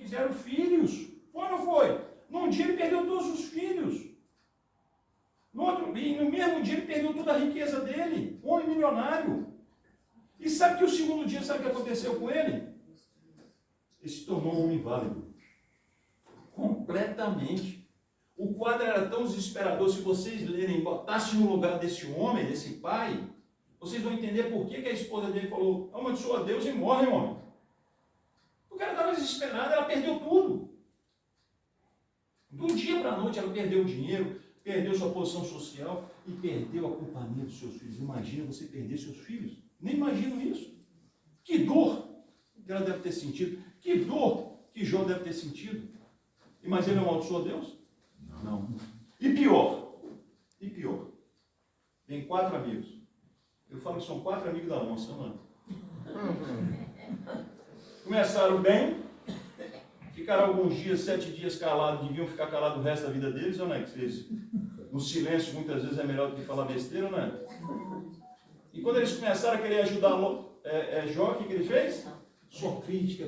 fizeram filhos. Foi ou não foi? Num dia ele perdeu todos os filhos. E no mesmo dia ele perdeu toda a riqueza dele. Um homem milionário. E sabe que o segundo dia, sabe o que aconteceu com ele? Ele se tornou um homem inválido. Completamente. O quadro era tão desesperador. Se vocês lerem, botassem no lugar desse homem, desse pai, vocês vão entender por que a esposa dele falou: amaldiçoa Deus e morre, homem. O cara estava desesperado, ela perdeu tudo. De um dia para a noite ela perdeu o dinheiro, perdeu sua posição social e perdeu a companhia dos seus filhos. Imagina você perder seus filhos. Nem imagino isso. Que dor que ela deve ter sentido. Que dor que Jó deve ter sentido. Mas ele amaldiçoou Deus? Não. E pior. Tem 4 amigos. Eu falo que são 4 amigos da onça, não é? Começaram bem, ficaram alguns dias, 7 dias calados, deviam ficar calados o resto da vida deles, ou não é? Que eles, no silêncio muitas vezes é melhor do que falar besteira, não é? E quando eles começaram a querer ajudar Jó, o que ele fez? Só crítica.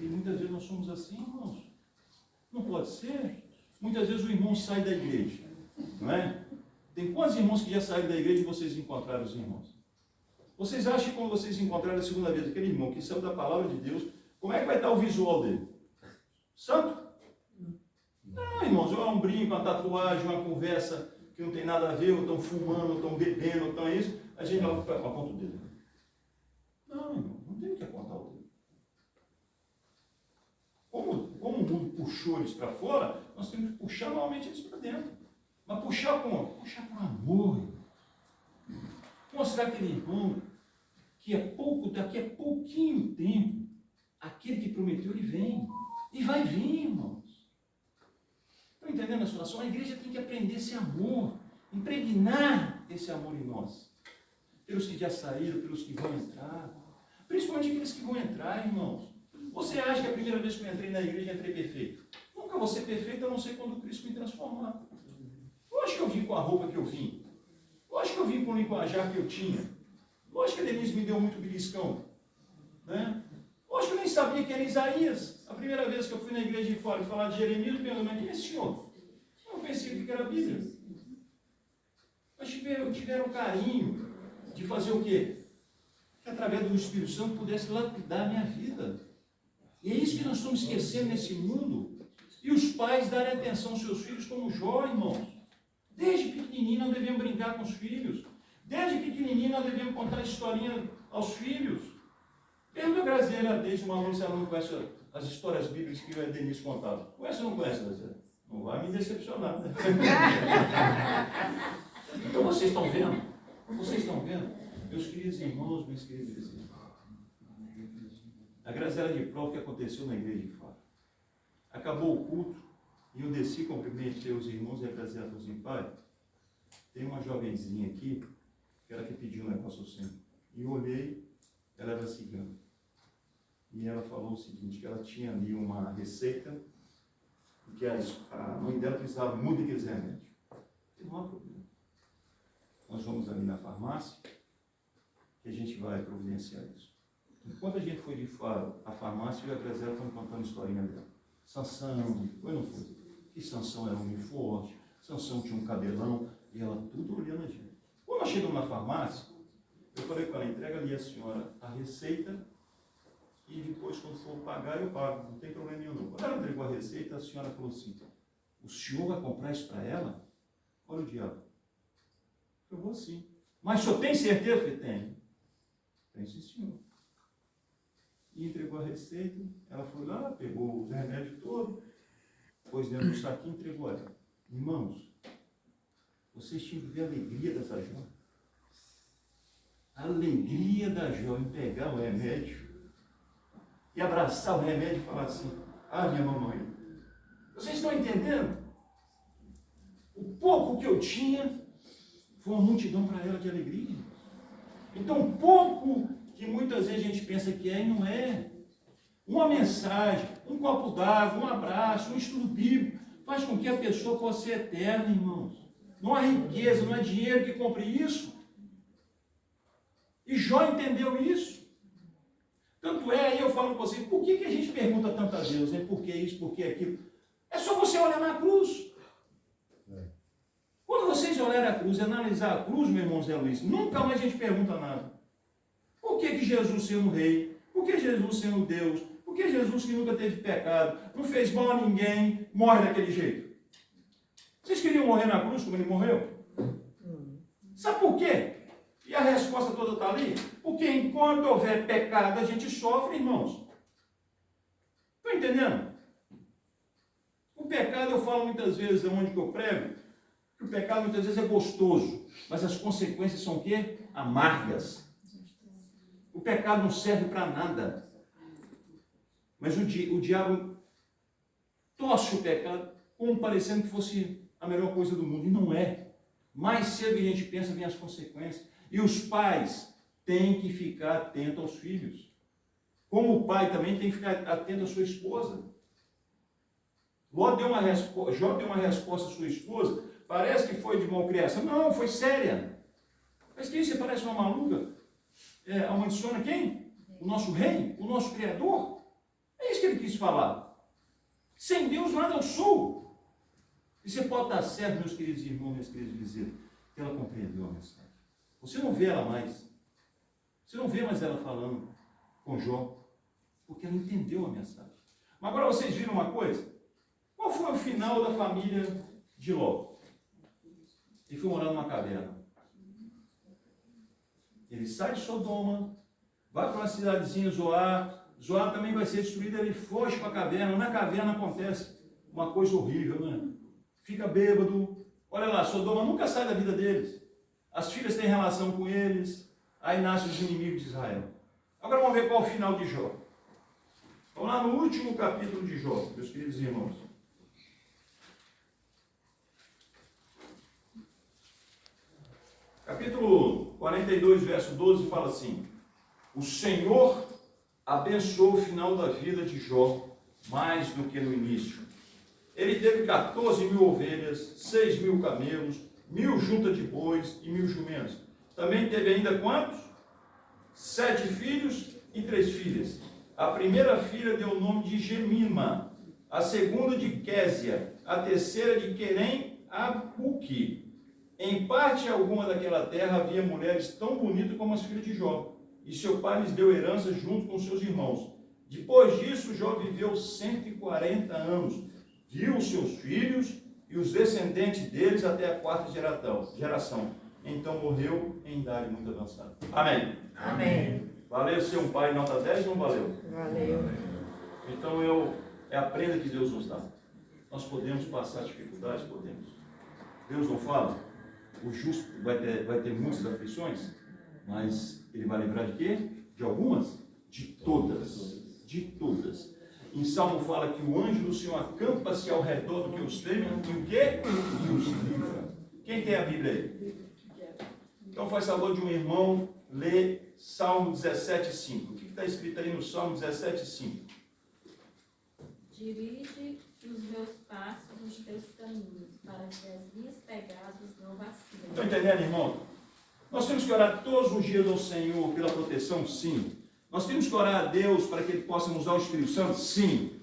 Muitas vezes nós somos assim, irmãos. Não pode ser. Muitas vezes o irmão sai da igreja, não é? Tem quantos irmãos que já saíram da igreja e vocês encontraram os irmãos? Vocês acham que quando vocês encontraram a segunda vez aquele irmão que saiu da palavra de Deus, como é que vai estar o visual dele? Santo? Não, irmãos, é um brinco, uma tatuagem, uma conversa que não tem nada a ver, ou estão fumando, ou estão bebendo, ou estão isso, a gente aponta o dedo. Não, irmão, não tem que apontar o dedo. Como o mundo puxou eles para fora, nós temos que puxar novamente eles para dentro. Mas puxar como? Puxar com amor. Mostrar aquele irmão que daqui a pouquinho tempo, aquele que prometeu, ele vem. E vai vir, irmãos. Estão entendendo a situação? A igreja tem que aprender esse amor, impregnar esse amor em nós. Pelos que já saíram, pelos que vão entrar. Principalmente aqueles que vão entrar, irmãos. Você acha que a primeira vez que eu entrei na igreja, entrei perfeito? Nunca vou ser perfeito, a não ser quando Cristo me transformar. Lógico que eu vim com a roupa que eu vim. Lógico que eu vim com o linguajar que eu tinha. Lógico que a Denise me deu muito beliscão. Né? Lógico que eu nem sabia que era Isaías. A primeira vez que eu fui na igreja de fora e falar de Jeremias, eu perguntei: quem é esse senhor? Eu não pensei que era a Bíblia. Mas tiveram o carinho de fazer o quê? Que através do Espírito Santo pudesse lapidar a minha vida. E é isso que nós estamos esquecendo nesse mundo. E os pais darem atenção aos seus filhos como Jó, irmãos. Desde pequenininho nós devemos brincar com os filhos. Desde pequenininho nós devemos contar historinha aos filhos. Pergunta a Graziela desde uma aluna se ela não conhece as histórias bíblicas que a Denise contava. Conhece ou não conhece, Graziela? Não vai me decepcionar, né? Então vocês estão vendo? Vocês estão vendo? Meus queridos irmãos, minhas queridas irmãs. A Graziela de prova que aconteceu na igreja de fora. Acabou o culto e eu desci, cumprimentei os irmãos e a Graziela falou assim: pai, tem uma jovenzinha aqui que ela que pediu um negócio ao Senhor. E eu olhei, ela era cigana. E ela falou o seguinte, que ela tinha ali uma receita, que a mãe dela precisava muito daqueles remédios. Não há problema. Nós vamos ali na farmácia, que a gente vai providenciar isso. Enquanto a gente foi de fora, a farmácia e a Graziela estão contando a historinha dela. Sansão, foi ou não foi? Que Sansão era um homem forte, Sansão tinha um cabelão, e ela tudo olhando a gente. Quando nós chegamos na farmácia, eu falei para ela: entrega ali a senhora a receita, e depois, quando for pagar, eu pago, não tem problema nenhum. Quando ela entregou a receita, a senhora falou assim: o senhor vai comprar isso para ela? Olha o diabo. Eu vou sim. Mas o senhor tem certeza? Eu falei: tenho. Tem sim, senhor. E entregou a receita, ela foi lá, pegou os remédios todos, pôs dentro do saquinho e entregou a ela. Irmãos, vocês tinham que ver a alegria dessa Jó. A alegria da Jó em pegar o remédio e abraçar o remédio e falar assim: ah, minha mamãe, vocês estão entendendo? O pouco que eu tinha foi uma multidão para ela de alegria. Então, pouco que muitas vezes a gente pensa que é e não é. Uma mensagem, um copo d'água, um abraço, um estudo bíblico, faz com que a pessoa possa ser eterna, irmãos. Não há riqueza, não há dinheiro que compre isso. E Jó entendeu isso. Tanto é, aí eu falo com vocês, por que a gente pergunta tanto a Deus, né? Por que isso, por que aquilo? É só você olhar na cruz. Quando vocês olharem a cruz e analisar a cruz, meu irmão Zé Luiz, nunca mais a gente pergunta nada. Por que Jesus sendo rei? Por que Jesus sendo Deus? Por que Jesus que nunca teve pecado, não fez mal a ninguém, morre daquele jeito? Vocês queriam morrer na cruz como ele morreu? Sabe por quê? E a resposta toda está ali? Porque enquanto houver pecado, a gente sofre, irmãos. Estão entendendo? O pecado, eu falo muitas vezes, onde que eu prego, que o pecado muitas vezes é gostoso, mas as consequências são o quê? Amargas. O pecado não serve para nada. Mas o diabo torce o pecado como parecendo que fosse a melhor coisa do mundo. E não é. Mais cedo que a gente pensa, vem as consequências. E os pais têm que ficar atentos aos filhos. Como o pai também tem que ficar atento à sua esposa. Jó deu uma resposta à sua esposa, parece que foi de malcriação. Não, foi séria. Mas quem você parece uma maluca? Amaldiçoa quem? O nosso rei? O nosso criador? É isso que ele quis falar. Sem Deus nada eu sou. E você pode estar certo, meus queridos irmãos, meus queridos vizinhos, que ela compreendeu a mensagem. Você não vê ela mais. Você não vê mais ela falando com Jó, porque ela entendeu a mensagem. Mas agora vocês viram uma coisa? Qual foi o final da família de Ló? Ele foi morar numa caverna. Ele sai de Sodoma, vai para uma cidadezinha, Zoar. Zoar também vai ser destruída, ele foge para a caverna. Na caverna acontece uma coisa horrível, né? Fica bêbado. Olha lá, Sodoma nunca sai da vida deles. As filhas têm relação com eles. Aí nascem os inimigos de Israel. Agora vamos ver qual é o final de Jó. Vamos lá no último capítulo de Jó, meus queridos irmãos. Capítulo 42, verso 12, fala assim: o Senhor abençoou o final da vida de Jó mais do que no início. Ele teve 14.000 ovelhas, 6.000 camelos, 1.000 juntas de bois e 1.000 jumentos. Também teve ainda quantos? 7 filhos e 3 filhas. A primeira filha deu o nome de Gemima, a segunda de Késia, a terceira de Querem Abuque. Em parte alguma daquela terra havia mulheres tão bonitas como as filhas de Jó, e seu pai lhes deu herança junto com seus irmãos. Depois disso, Jó viveu 140 anos, viu os seus filhos e os descendentes deles até a 4ª geração. Então morreu em idade muito avançada. Amém. Amém. Valeu ser um pai nota 10 ou não valeu? Valeu. Então é a prenda que Deus nos dá. Nós podemos passar dificuldades, podemos. Deus não fala? O justo vai ter muitas aflições, mas ele vai livrar de quê? De algumas? De todas. De todas. Em Salmo fala que o anjo do Senhor acampa-se ao redor do que os teme, e o quê? E os livra. Quem tem a Bíblia aí? Então faz favor de um irmão ler Salmo 17,5. O que está escrito aí no Salmo 17,5? Dirige os meus passos nos teus caminhos, para que as minhas pegadas não vacilem. Estão entendendo, irmão? Nós temos que orar todos os dias ao Senhor pela proteção, sim. Nós temos que orar a Deus para que Ele possa nos dar o Espírito Santo, sim.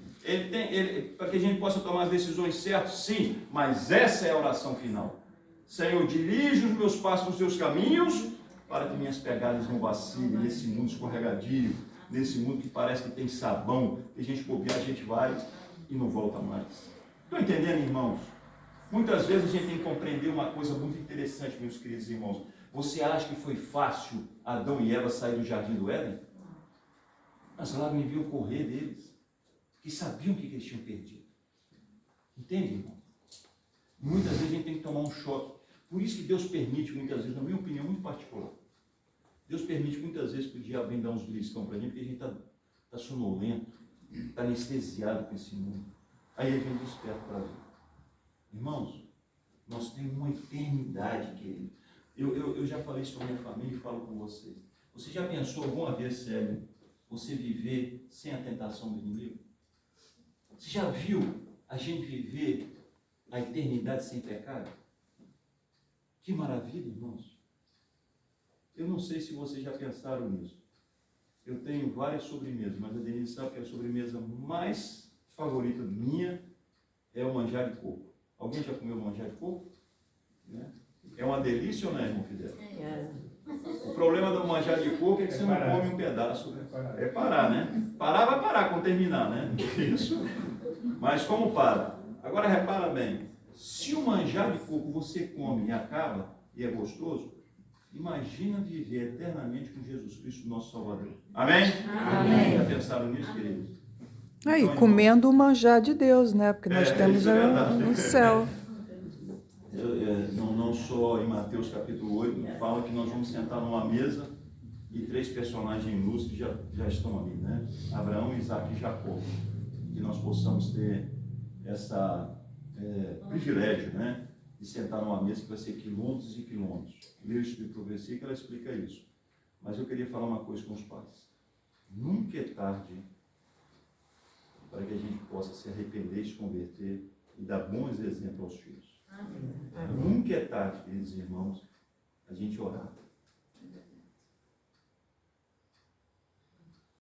Para que a gente possa tomar as decisões certas, sim. Mas essa é a oração final. Senhor, dirige os meus passos nos teus caminhos, para que minhas pegadas não vacilem nesse mundo escorregadio, nesse mundo que parece que tem sabão, que a gente bobear, a gente vai e não volta mais. Estão entendendo, irmãos? Muitas vezes a gente tem que compreender uma coisa muito interessante, meus queridos irmãos. Você acha que foi fácil Adão e Eva sair do jardim do Éden? Mas lá me viu correr deles, que sabiam o que eles tinham perdido. Entende, irmão? Muitas vezes a gente tem que tomar um choque. Por isso que Deus permite, muitas vezes, na minha opinião muito particular, Deus permite muitas vezes que o diabo venha dar uns beliscão para a gente, porque a gente está sonolento, está anestesiado com esse mundo. Aí a gente desperta para ver. Irmãos, nós temos uma eternidade, querido. Eu já falei isso com a minha família e falo com vocês. Você já pensou alguma vez, sério, você viver sem a tentação do inimigo? Você já viu a gente viver a eternidade sem pecado? Que maravilha, irmãos. Eu não sei se vocês já pensaram nisso. eu tenho várias sobremesas, mas a Denise sabe que a sobremesa mais favorita minha é o manjar de coco. Alguém já comeu manjar de coco? Né? É uma delícia ou não é, irmão Fidel? O problema do manjar de coco é que você não come um pedaço. É parar, né? Parar vai parar quando terminar, né? Isso. Mas como para? Agora repara bem. Se o manjar de coco você come e acaba, e é gostoso, imagina viver eternamente com Jesus Cristo, nosso Salvador. Amém? Amém. Já pensaram nisso, queridos? Aí, Então, comendo o manjar de Deus, né? Porque nós temos isso é verdade. o céu. Não só em Mateus capítulo 8, fala que nós vamos sentar numa mesa e 3 personagens nus que já estão ali, né? Abraão, Isaac e Jacó. Que nós possamos ter essa privilégio, né? De sentar numa mesa que vai ser quilômetros e quilômetros. Leia o Espírito de Profecia que ela explica isso. Mas eu queria falar uma coisa com os pais. Nunca é tarde para que a gente possa se arrepender, se converter e dar bons exemplos aos filhos. Nunca é tarde, queridos irmãos, a gente orar.